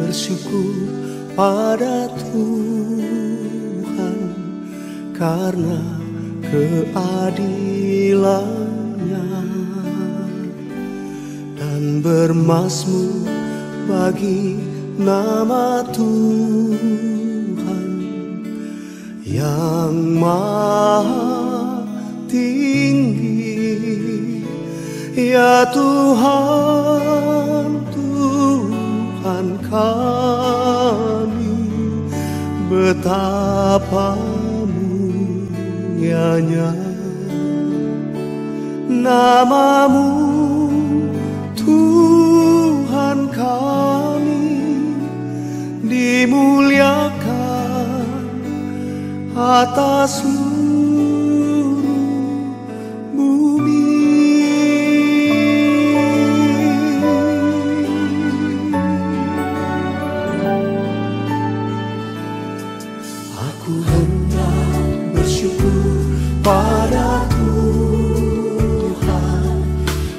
bersyukur pada Tuhan karena keadilannya dan bermazmur bagi nama Tuhan yang maha tinggi. Ya Tuhan, Tuhan kami, betapa mulianya nama-Mu, Tuhan kami, dimuliakan atas seluruh bumi. Aku hendak bersyukur pada Tuhan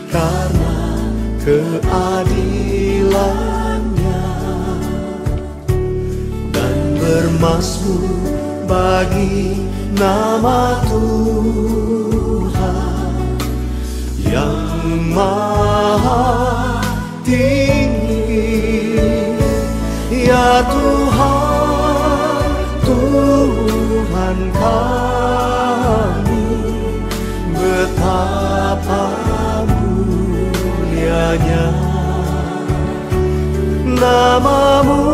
karena keadilannya dan bermazmur bagi nama Tuhan yang maha tinggi. Ya Tuhan, Tuhan kami, betapa mulianya nama-Mu,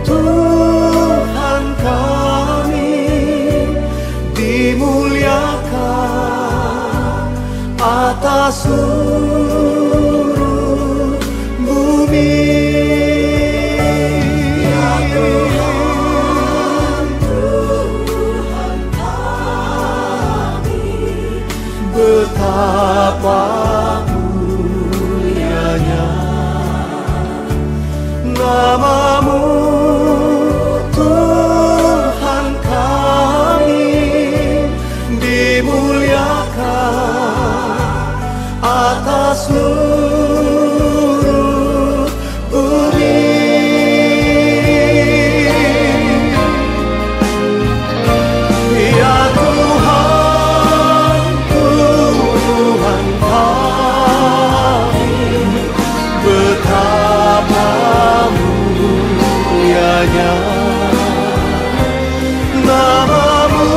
Tuhan kami, dimuliakan atas seluruh bumi. Ya Tuhan, Tuhan kami, betapa mulianya nama-Mu, Tuhan kami, dimuliakan atas seluruh bumi. Ya Tuhan, Tuhan kami, betapa mulianya nama-Mu,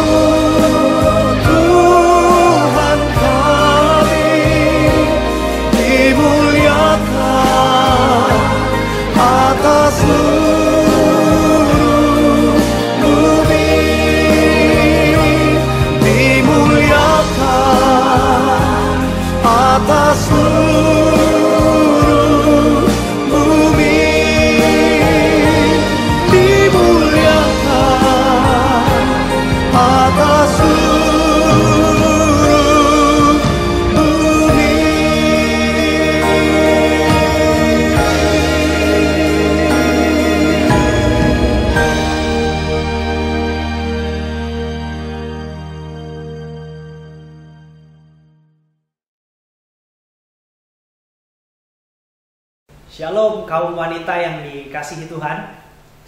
Tuhan kami, dimuliakan atas seluruh bumi, dimuliakan atas seluruh bumi, dimuliakan atas seluruh bumi. Shalom kaum wanita yang dikasihi Tuhan.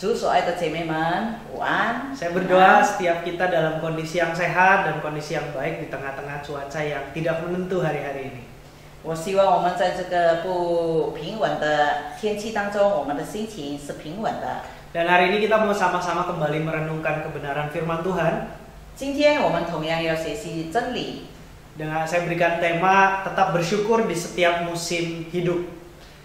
主所爱的姐妹们，午安！ Saya berdoa setiap kita dalam kondisi yang sehat dan kondisi yang baik di tengah-tengah cuaca yang tidak menentu hari-hari ini. 我希望我们在这个不平稳的天气当中，我们的心情是平稳的。 Dan hari ini kita mau sama-sama kembali merenungkan kebenaran firman Tuhan. 今天我们同样要学习真理。 Dengan saya berikan tema tetap bersyukur di setiap musim hidup.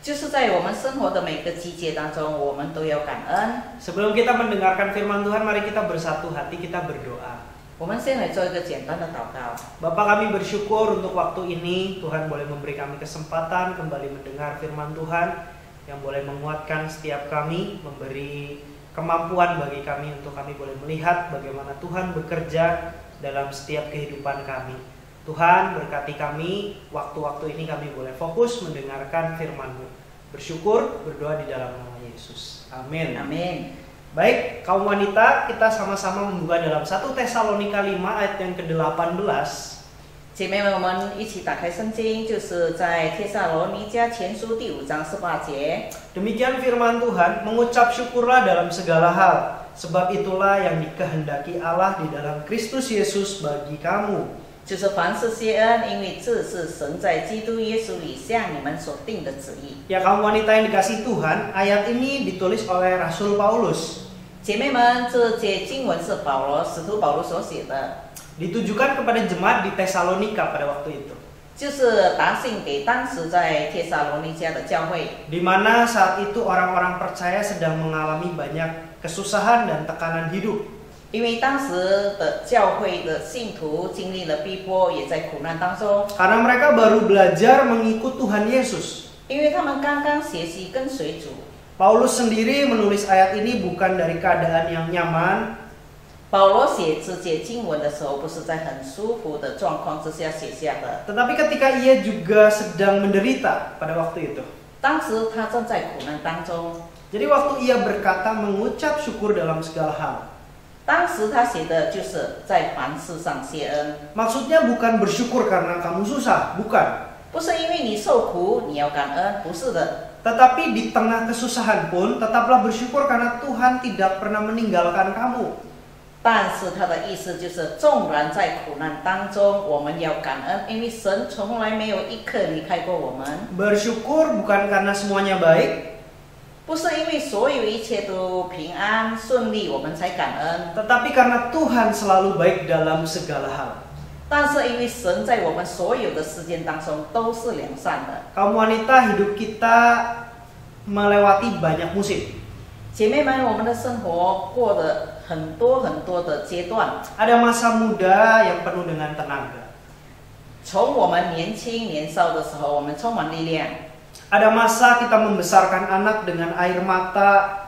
就是在我们生活的每个季节当中，我们都要感恩。 Sebelum kita mendengarkan firman Tuhan, mari kita bersatu hati, kita berdoa. 我们先来做一个简单的祷告。 Bapa, kami bersyukur untuk waktu ini Tuhan boleh memberi kami kesempatan kembali mendengar firman Tuhan yang boleh menguatkan setiap kami, memberi kemampuan bagi kami untuk kami boleh melihat bagaimana Tuhan bekerja dalam setiap kehidupan kami. Tuhan berkati kami, waktu-waktu ini kami boleh fokus mendengarkan firman-Mu. Bersyukur, berdoa di dalam nama Yesus. Amin. Amin. Baik, kaum wanita, kita sama-sama membuka dalam 1 Tesalonika 5 ayat yang ke-18. 姐妹们，我们一起打开圣经，就是在帖撒罗尼迦前书第5章18节。 Demikian firman Tuhan, mengucap syukurlah dalam segala hal, sebab itulah yang dikehendaki Allah di dalam Kristus Yesus bagi kamu. 就是凡事谢恩，因为这是神在基督耶稣里向你们所定的旨意。 Ya kaum wanita yang dikasihi Tuhan, ayat ini ditulis oleh Rasul Paulus. 姐妹们，这节经文是使徒保罗所写的， Ditujukan kepada jemaat di Tesalonika pada waktu itu. 就是答信给当时在帖撒罗尼迦的教会， Di mana saat itu orang-orang percaya sedang mengalami banyak kesusahan dan tekanan hidup. 因为当时的教会的信徒经历了逼迫，也在苦难当中， Karena mereka baru belajar mengikut Tuhan Yesus. 因为他们刚刚学习跟随主。 Paulus sendiri menulis ayat ini bukan dari keadaan yang nyaman, 保罗写这节经文的时候，不是在很舒服的状况之下写下的。 tetapi ketika ia juga sedang menderita pada waktu itu. 当时他正在苦难当中， Jadi waktu ia berkata mengucap syukur dalam segala hal. 当时他写的就是在凡事上谢恩， Maksudnya bukan bersyukur karena kamu susah, bukan. 不是因为你受苦你要感恩，不是的。 Tetapi di tengah kesusahan pun tetaplah bersyukur karena Tuhan tidak pernah meninggalkan kamu. 但是他的意思就是，纵然在苦难当中，我们要感恩，因为神从来没有一刻离开过我们。 Bersyukur bukan karena semuanya baik, 不是因为所有一切都平安顺利，我们才感恩， tetapi karena Tuhan selalu baik dalam segala hal. 但是因为神在我们所有的事件当中都是良善的。 Kaum wanita, hidup kita melewati banyak musim. 姐妹们，我们的生活过得很多的阶段， Ada masa muda yang penuh dengan tenaga. 从我们年轻年少的时候，我们充满力量， Ada masa kita membesarkan anak dengan air mata,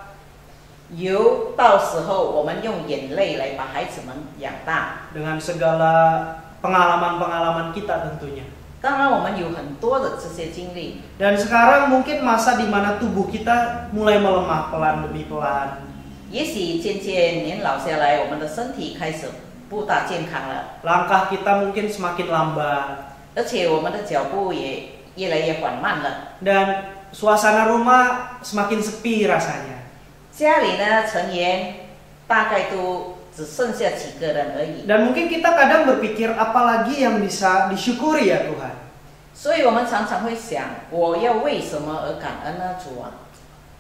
到时候我们用眼泪来把孩子们养大。 dengan segala pengalaman-pengalaman kita tentunya. 当然，我们有很多的这些经历。 Dan sekarang mungkin masa di mana tubuh kita mulai melemah pelan demi pelan. 也许渐渐年老下来，我们的身体开始不大健康了， Langkah kita mungkin semakin lambat. 而且我们的脚步也越来越缓慢了。 Dan suasana rumah semakin sepi rasanya. 家里呢，成员大概都只剩下几个人而已。 Dan mungkin kita kadang berpikir apalagi yang bisa disyukuri ya Tuhan. 所以我们常常会想，我要为什么而感恩呢？主啊，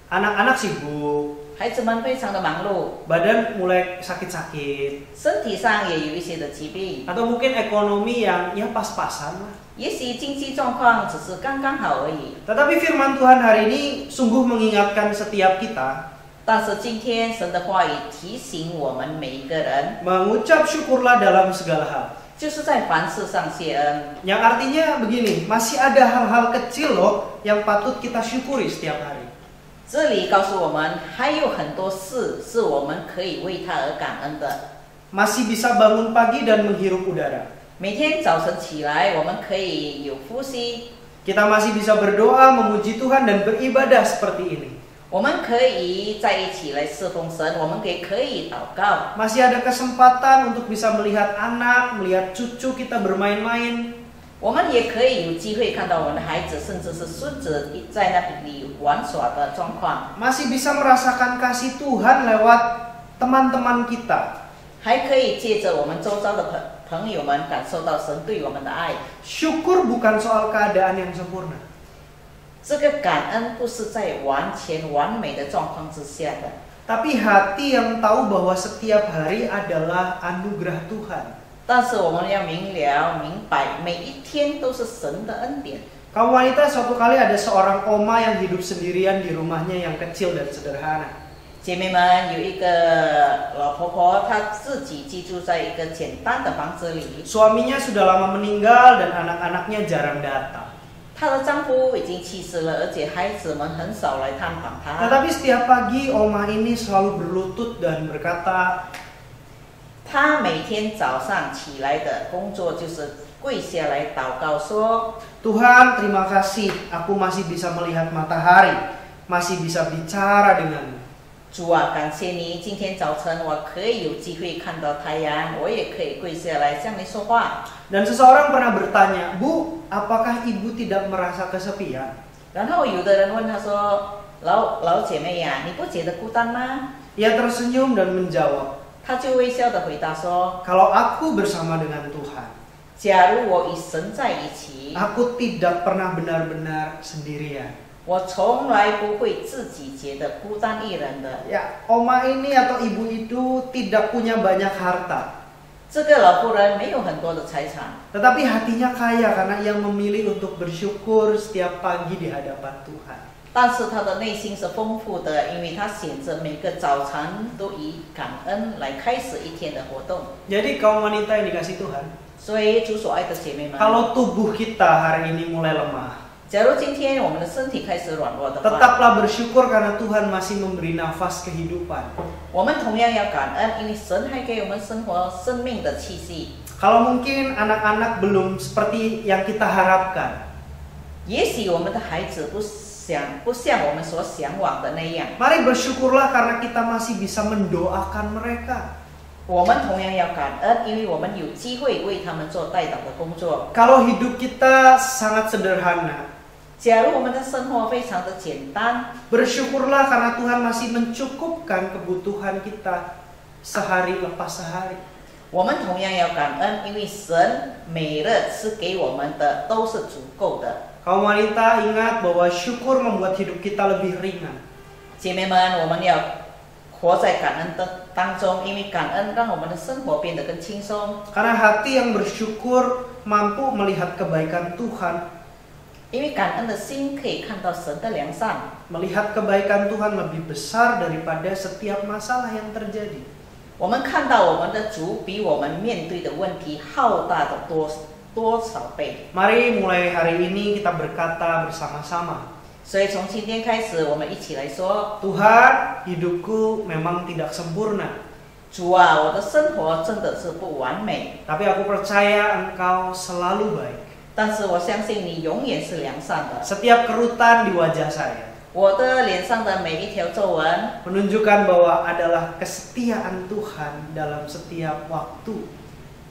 Anak-anak sibuk, 孩子们非常的忙碌， badan mulai sakit-sakit, 身体上也有一些的疾病， atau mungkin ekonomi yang ya pas-pasan lah. 也许经济状况只是刚刚好而已。 Tetapi firman Tuhan hari ini sungguh mengingatkan setiap kita, 但是今天神的话语提醒我们每一个人， mengucap syukurlah dalam segala hal. 就是在凡事上谢恩。 Yang artinya begini, masih ada hal-hal kecil loh yang patut kita syukuri setiap hari. 这里告诉我们，还有很多事是我们可以为他而感恩的。 Masih bisa bangun pagi dan menghirup udara. 每天早晨起来，我们可以有呼吸， Kita masih bisa berdoa, memuji Tuhan dan beribadah seperti ini. 我们可以在一起来侍奉神，我们也可以祷告。 Masih ada kesempatan untuk bisa melihat anak, melihat cucu kita bermain-main. 我们也可以有机会看到我们的孩子，甚至是孙子在那里玩耍的状况， Masih bisa merasakan kasih Tuhan lewat teman-teman kita. 还可以借着我们周遭的朋友们感受到神对我们的爱。 Syukur bukan soal keadaan yang sempurna. 这个感恩不是在完全完美的状况之下的， Tapi hati yang tahu bahwa setiap hari adalah anugerah Tuhan. 但是我们要明白，每一天都是神的恩典。 Kaum wanita, suatu kali ada seorang oma yang hidup sendirian di rumahnya yang kecil dan sederhana. 姐妹们，有一个老婆婆，她自己居住在一个简单的房子里， Suaminya sudah lama meninggal dan anak-anaknya jarang datang. 她的丈夫已经去世了，而且孩子们很少来探访她。 Tetapi setiap pagi oma ini selalu berlutut dan berkata, 她每天早上起来的工作就是跪下来祷告说： Tuhan, terima kasih, aku masih bisa melihat matahari, masih bisa bicara denganmu. 主啊，感谢你，今天早晨我可以有机会看到太阳，我也可以跪下来向你说话。 Dan seseorang pernah bertanya, Bu, apakah ibu tidak merasa kesepian? 然后有的人问他说：“老姐妹呀，你不觉得孤单吗 Ia tersenyum dan menjawab, ？”他就微笑的回答说 kalau aku bersama dengan Tuhan, 假如我与神在一起， aku tidak pernah benar-benar sendirian. 我从来不会自己觉得孤单一人的。 Ya, oma ini atau ibu itu tidak punya banyak harta, 这个老妇人没有很多的财产， tetapi hatinya kaya karena ia memilih untuk bersyukur setiap pagi di hadapan Tuhan. 但是她的内心是丰富的，因为她选择每个早晨都以感恩来开始一天的活动。 Jadi kaum wanita yang dikasih Tuhan, 所以主所爱的姐妹们， kalau tubuh kita hari ini mulai lemah, 假如今天我们的身体开始软弱的话， tetaplah bersyukur karena Tuhan masih memberi nafas kehidupan. 我们同样要感恩，因为神还给我们生活生命的气息。 Kalau mungkin anak-anak belum seperti yang kita harapkan, 也许我们的孩子不像我们所向往的那样， mari bersyukurlah karena kita masih bisa mendoakan mereka. 我们同样要感恩，因为我们有机会为他们做代祷的工作。 Kalau hidup kita sangat sederhana, 假如我们的生活非常的简单， bersyukurlah karena Tuhan masih mencukupkan kebutuhan kita sehari lepas sehari. 我们同样要感恩，因为神每日赐给我们的都是足够的。 Kaum wanita, ingat bahwa syukur membuat hidup kita lebih ringan. 姐妹们，我们要活在感恩的当中，因为感恩让我们的生活变得更轻松。 Karena hati yang bersyukur mampu melihat kebaikan Tuhan, 因为感恩的心可以看到神的良善， melihat kebaikan Tuhan lebih besar daripada setiap masalah yang terjadi. 我们看到我们的主比我们面对的问题浩大的多少倍。 Mari mulai hari ini kita berkata bersama-sama, 所以从今天开始，我们一起来说： Tuhan, hidupku memang tidak sempurna, 主啊，我的生活真的是不完美， tapi aku percaya Engkau selalu baik. 但是我相信你永远是良善的。 Setiap kerutan di wajah saya 我的脸上的每一条皱纹， menunjukkan bahwa adalah kesetiaan Tuhan dalam setiap waktu.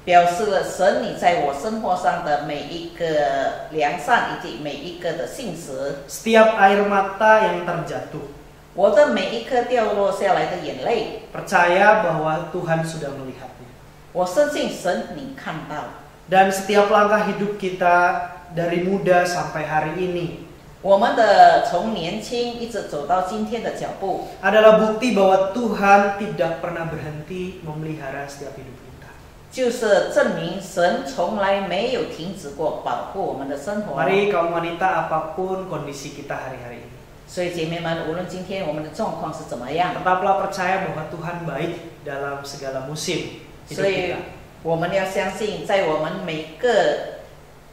表示了神你在我生活上的每一个良善以及每一个的信实。 Setiap air mata yang terjatuh, 我的每一颗掉落下来的眼泪， percaya bahwa Tuhan sudah melihatnya. 我深信神你看到。 Dan setiap langkah hidup kita dari muda sampai hari ini 我们的从年轻一直走到今天的脚步， adalah bukti bahwa Tuhan tidak pernah berhenti memelihara setiap hidup kita. 就是证明神从来没有停止过保护我们的生活。 Mari kaum wanita, apapun kondisi kita hari-hari ini, 所以姐妹们，无论今天我们的状况是怎么样， tetaplah percaya bahwa Tuhan baik dalam segala musim hidup 所以 kita. 我们要相信，在我们每个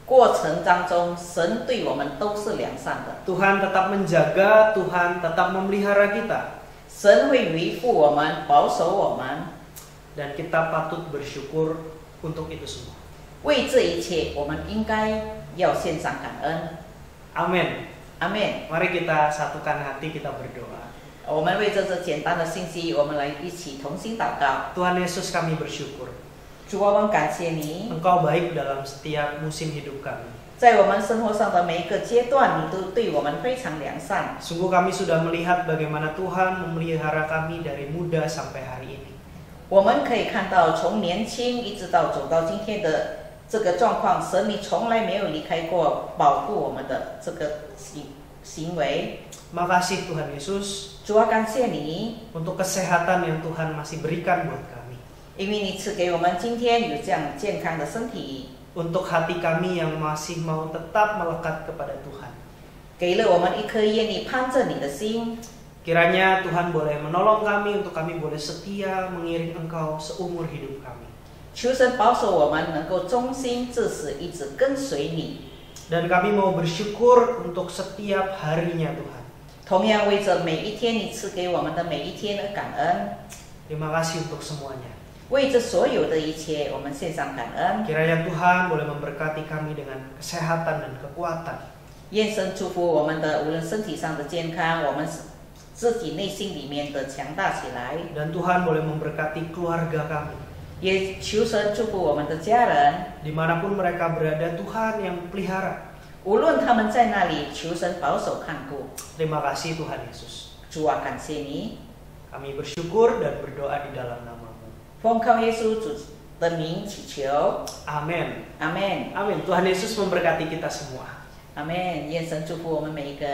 过程当中，神对我们都是良善的。 Tuhan tetap menjaga, Tuhan tetap memelihara kita, 神会维护我们，保守我们。 dan kita patut bersyukur untuk itu semua. 为这一切，我们应该要献上感恩。 Amin. 阿门。 Mari kita satukan hati, kita berdoa. 我们为这简单的信息，我们来一起同心祷告。 Tuhan Yesus, kami bersyukur. 主啊，我们感谢你， Engkau baik dalam setiap musim hidup kami. 在我们生活上的每一个阶段，你都对我们非常良善。 Sungguh kami sudah melihat bagaimana Tuhan memelihara kami dari muda sampai hari ini. 我们可以看到，从年轻一直到走到今天的这个状况，神你从来没有离开过保护我们的这个行为。 Makasih Tuhan Yesus 主啊，感谢你， untuk kesehatan yang Tuhan masih berikan buat kami. 因为你赐给我们今天有这样健康的身体， Untuk hati kami yang masih mau tetap melekat kepada Tuhan. 给了我们一颗愿意攀着你的心。 Kiranya Tuhan boleh menolong kami untuk kami boleh setia mengiring Engkau seumur hidup kami. 求神保守我们能够忠心至死，一直跟随你。 Dan kami mau bersyukur untuk setiap harinya Tuhan. 同样为着每一天你赐给我们的每一天而感恩， Terima kasih untuk semuanya. 为着所有的一切，我们献上感恩。 Kiranya Tuhan boleh memberkati kami dengan kesehatan dan kekuatan. 愿神祝福我们的，无论身体上的健康，我们自己内心里面的强大起来。 Dan Tuhan boleh memberkati keluarga kami. 也求神祝福我们的家人， Dimanapun mereka berada, Tuhan yang pelihara. 无论他们在那里，求神保守看顾。 Terima kasih Tuhan Yesus. 主啊，感谢你， Kami bersyukur dan berdoa di dalam nama-Mu. 奉靠耶稣主的名祈求， Amin. 阿门， Amin. Tuhan Yesus memberkati kita semua. 阿门。愿神祝福我们每一个。